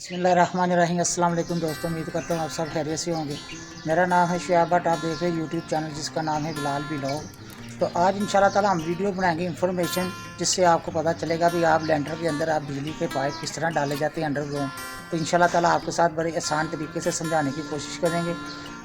बिस्मिल्लाहिर्रहमानिर्रहीम। अस्सलाम वालेकुम दोस्तों, उम्मीद करता हूँ आप सब खैरियत से होंगे। मेरा नाम है शुआब भट्ट, आप देख रहे हैं यूट्यूब चैनल जिसका नाम है बिलाल व्लॉग। तो आज इंशाल्लाह ताला हम वीडियो बनाएंगे इन्फॉर्मेशन, जिससे आपको पता चलेगा भी आप लैंडर के अंदर आप बिजली के पाइप किस तरह डाले जाते हैं अंडरग्राउंड। तो इंशाल्लाह ताला आपके साथ बड़े आसान तरीके से समझाने की कोशिश करेंगे।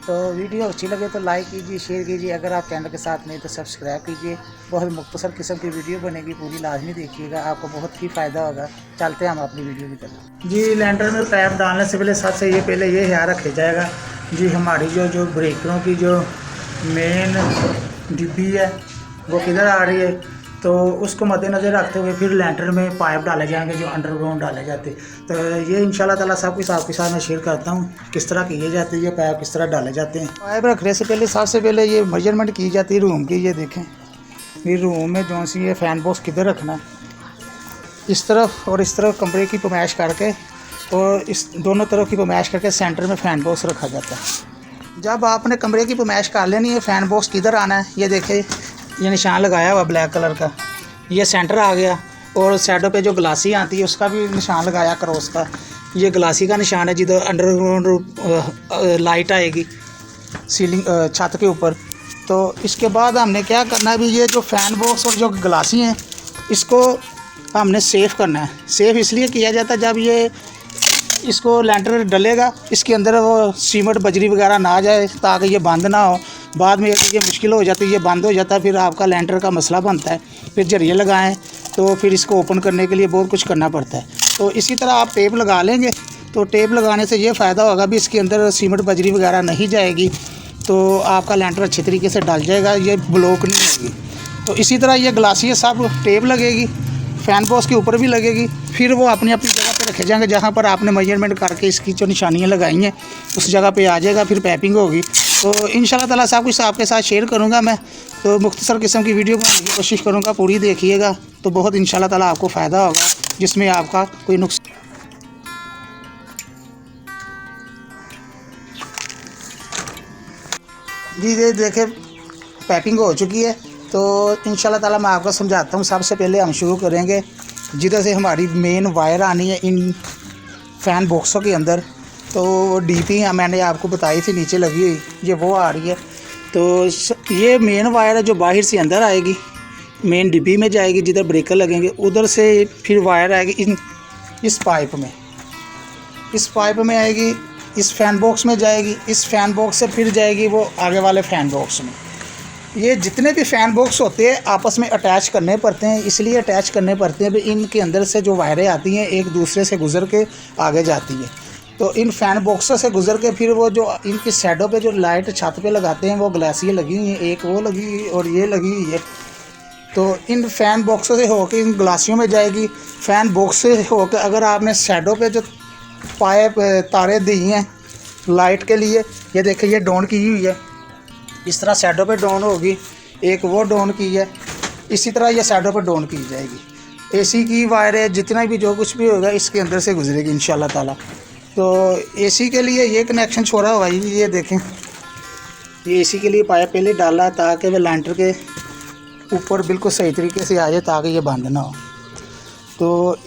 तो वीडियो अच्छी लगे तो लाइक कीजिए, शेयर कीजिए। अगर आप चैनल के साथ नहीं तो सब्सक्राइब कीजिए। बहुत मुख्तसर किस्म की वीडियो बनेगी, पूरी लाजमी देखिएगा, आपको बहुत ही फ़ायदा होगा। चलते हैं हम अपनी वीडियो की तरफ। जी, लैंडर में पाइप डालने से पहले सबसे ये पहले ये ख्याल रखा जाएगा जी, हमारी जो ब्रेकरों की जो मेन डिब्बी है वो किधर आ रही है, तो उसको मद्देनज़र रखते हुए फिर लैंटर में पाइप डाले जाएंगे जो अंडरग्राउंड डाले जाते। तो ये इंशाल्लाह ताला सब कुछ आपके साथ मैं शेयर करता हूँ किस तरह किए जाते हैं, ये पाइप किस तरह डाले जाते हैं। पाइप रखने से पहले सबसे पहले ये मेजरमेंट की जाती है रूम की। ये देखें, ये रूम में जो सी ये फ़ैन बॉक्स किधर रखना है, इस तरफ और इस तरफ कमरे की पमैश करके और इस दोनों तरफ की पमैश करके सेंटर में फ़ैन बॉक्स रखा जाता है। जब आपने कमरे की पमैश कर लेनी है, फ़ैन बॉक्स किधर आना है, ये देखें ये निशान लगाया हुआ ब्लैक कलर का, ये सेंटर आ गया। और साइडों पे जो ग्लासी आती है उसका भी निशान लगाया क्रॉस का, ये ग्लासी का निशान है जिधर अंडरग्राउंड लाइट आएगी सीलिंग छत के ऊपर। तो इसके बाद हमने क्या करना है भी, ये जो फ़ैन बॉक्स और जो ग्लासी हैं इसको हमने सेफ़ करना है। सेफ़ इसलिए किया जाता है जब ये इसको लैंटर डलेगा इसके अंदर वो सीमेंट बजरी वगैरह ना जाए, ताकि ये बंद ना हो। बाद में ये मुश्किल हो जाती है, ये बंद हो जाता है, फिर आपका लैंटर का मसला बनता है। फिर जरिए लगाएं तो फिर इसको ओपन करने के लिए बहुत कुछ करना पड़ता है। तो इसी तरह आप टेप लगा लेंगे, तो टेप लगाने से ये फ़ायदा होगा भी इसके अंदर सीमेंट बजरी वगैरह नहीं जाएगी, तो आपका लैंटर अच्छे तरीके से डल जाएगा, ये ब्लॉक नहीं होगी। तो इसी तरह ये ग्लासी सब टेप लगेगी, फ़ैन बॉक्स के ऊपर भी लगेगी, फिर वो अपनी अपनी जगह पे रखे जाएंगे। जहाँ पर आपने मेजरमेंट करके इसकी जो निशानियाँ लगाई हैं उस जगह पे आ जाएगा, फिर पैपिंग होगी। तो इंशाल्लाह ताला सब कुछ आपके साथ शेयर करूँगा मैं। तो मुख्तसर किस्म की वीडियो बनाने की कोशिश करूँगा, पूरी देखिएगा तो बहुत इंशाल्लाह ताला आपको फ़ायदा होगा, जिसमें आपका कोई नुकसान। जी ये देखे पैपिंग हो चुकी है, तो इंशाल्लाह ताला मैं आपको समझाता हूँ। सबसे पहले हम शुरू करेंगे जिधर से हमारी मेन वायर आनी है इन फ़ैन बॉक्सों के अंदर। तो डीपी मैंने आपको बताई थी नीचे लगी हुई, ये वो आ रही है। तो ये मेन वायर है जो बाहर से अंदर आएगी, मेन डिब्बी में जाएगी जिधर ब्रेकर लगेंगे, उधर से फिर वायर आएगी इस पाइप में, इस पाइप में आएगी, इस फ़ैन बॉक्स में जाएगी, इस फ़ैन बॉक्स से फिर जाएगी वो आगे वाले फ़ैन बॉक्स में। ये जितने भी फ़ैन बॉक्स होते हैं आपस में अटैच करने पड़ते हैं, इसलिए अटैच करने पड़ते हैं भी इनके अंदर से जो वायरें आती हैं एक दूसरे से गुज़र के आगे जाती है। तो इन फ़ैन बॉक्सों से गुज़र के फिर वो जो इनकी साइडों पे जो लाइट छत पे लगाते हैं वो ग्लासियाँ लगी हुई हैं, एक वो लगी हुई और ये लगी हुई है। तो इन फ़ैन बॉक्सों से होकर इन ग्लासियों में जाएगी। फ़ैन बॉक्स से होकर अगर आपने साइडों पे जो पाइप तारे दी हैं लाइट के लिए, ये देखिए ये डाउन की हुई है, इस तरह साइडों पे डाउन होगी, एक वो डाउन की है, इसी तरह ये साइडों पे डाउन की जाएगी। एसी की वायरें जितना भी जो कुछ भी होगा इसके अंदर से गुजरेगी इंशाल्लाह ताला। तो एसी के लिए ये कनेक्शन छोड़ा हुआ है, ये देखें ये एसी के लिए पाइप पहले डाला है ताकि वह लैंटर के ऊपर बिल्कुल सही तरीके से आ जाए, ताकि ये बंद ना हो। तो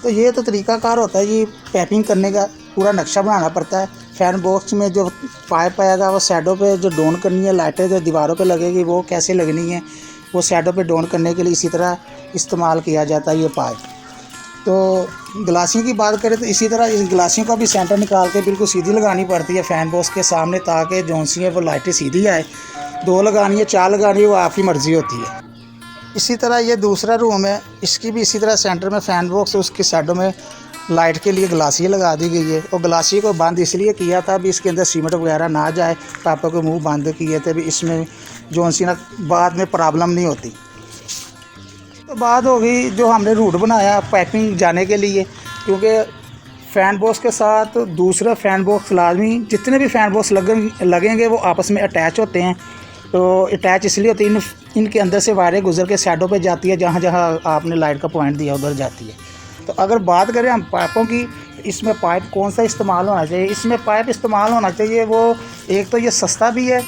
ये तो तरीक़ाकार होता है जी, पैपिंग करने का पूरा नक्शा बनाना पड़ता है। फ़ैन बॉक्स में जो पाइप आएगा वो साइडों पे जो डाउन करनी है, लाइटें जो दीवारों पे लगेगी वो कैसे लगनी है, वो साइडों पे डाउन करने के लिए इसी तरह इस्तेमाल किया जाता है ये पाइप। तो ग्लासियों की बात करें तो इसी तरह इस ग्लासियों का भी सेंटर निकाल के बिल्कुल सीधी लगानी पड़ती है फ़ैन बॉक्स के सामने, ताकि जो सी है वो लाइटें सीधी आए। 2 लगानी है 4 लगानी है वो आपकी मर्ज़ी होती है। इसी तरह ये दूसरा रूम है, इसकी भी इसी तरह सेंटर में फ़ैन बॉक्स, उसकी साइडों में लाइट के लिए ग्लासियाँ लगा दी गई है। और ग्लासी को बंद इसलिए किया था भी इसके अंदर सीमेंट वगैरह ना जाए, पापा को मुंह बंद किए थे भी इसमें जो सी ना बाद में प्रॉब्लम नहीं होती। तो बात हो गई जो हमने रूट बनाया पाइपिंग जाने के लिए, क्योंकि फ़ैन बॉक्स के साथ दूसरा फ़ैन बॉक्स लाजमी, जितने भी फ़ैन बॉक्स लगेंगे वो आपस में अटैच होते हैं। तो अटैच इसलिए होती है इनके अंदर से वायरें गुजर के साइडों पे जाती है, जहाँ जहाँ आपने लाइट का पॉइंट दिया उधर जाती है। तो अगर बात करें हम पाइपों की, इसमें पाइप कौन सा इस्तेमाल होना चाहिए, इसमें पाइप इस्तेमाल होना चाहिए वो एक तो ये सस्ता भी है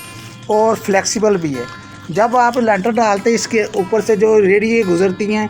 और फ्लेक्सिबल भी है। जब आप लैंटर डालते हैं इसके ऊपर से जो रेडियाँ गुजरती हैं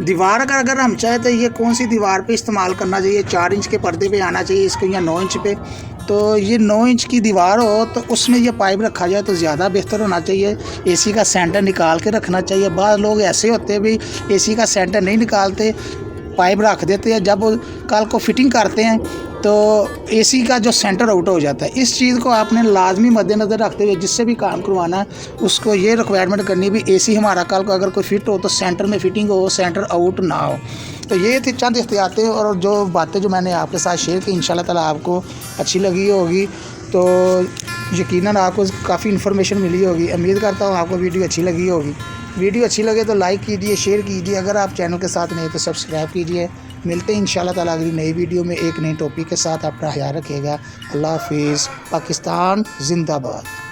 दीवार का अगर हम चाहें तो ये कौन सी दीवार पे इस्तेमाल करना चाहिए, 4 इंच के पर्दे पे आना चाहिए इसको या 9 इंच पे। तो ये 9 इंच की दीवार हो तो उसमें ये पाइप रखा जाए तो ज़्यादा बेहतर होना चाहिए। एसी का सेंटर निकाल के रखना चाहिए। बाद लोग ऐसे होते हैं भी एसी का सेंटर नहीं निकालते, पाइप रख देते हैं, जब कल को फिटिंग करते हैं तो एसी का जो सेंटर आउट हो जाता है। इस चीज़ को आपने लाजमी मद्देनज़र रखते हुए जिससे भी काम करवाना है उसको ये रिक्वायरमेंट करनी भी एसी हमारा कल को अगर कोई फिट हो तो सेंटर में फिटिंग हो, सेंटर आउट ना हो। तो ये थी चंद एहतियातें और जो बातें जो मैंने आपके साथ शेयर की, इंशाल्लाह ताला आपको अच्छी लगी होगी। तो यकीनन आपको काफ़ी इन्फॉर्मेशन मिली होगी। उम्मीद करता हूँ आपको वीडियो अच्छी लगी होगी। वीडियो अच्छी लगे तो लाइक कीजिए, शेयर कीजिए। अगर आप चैनल के साथ नहीं तो सब्सक्राइब कीजिए। मिलते हैं इंशाल्लाह ताला अगली नई वीडियो में एक नई टॉपिक के साथ। अपना ख्याल रखिएगा। अल्लाह हाफिज़। पाकिस्तान जिंदाबाद।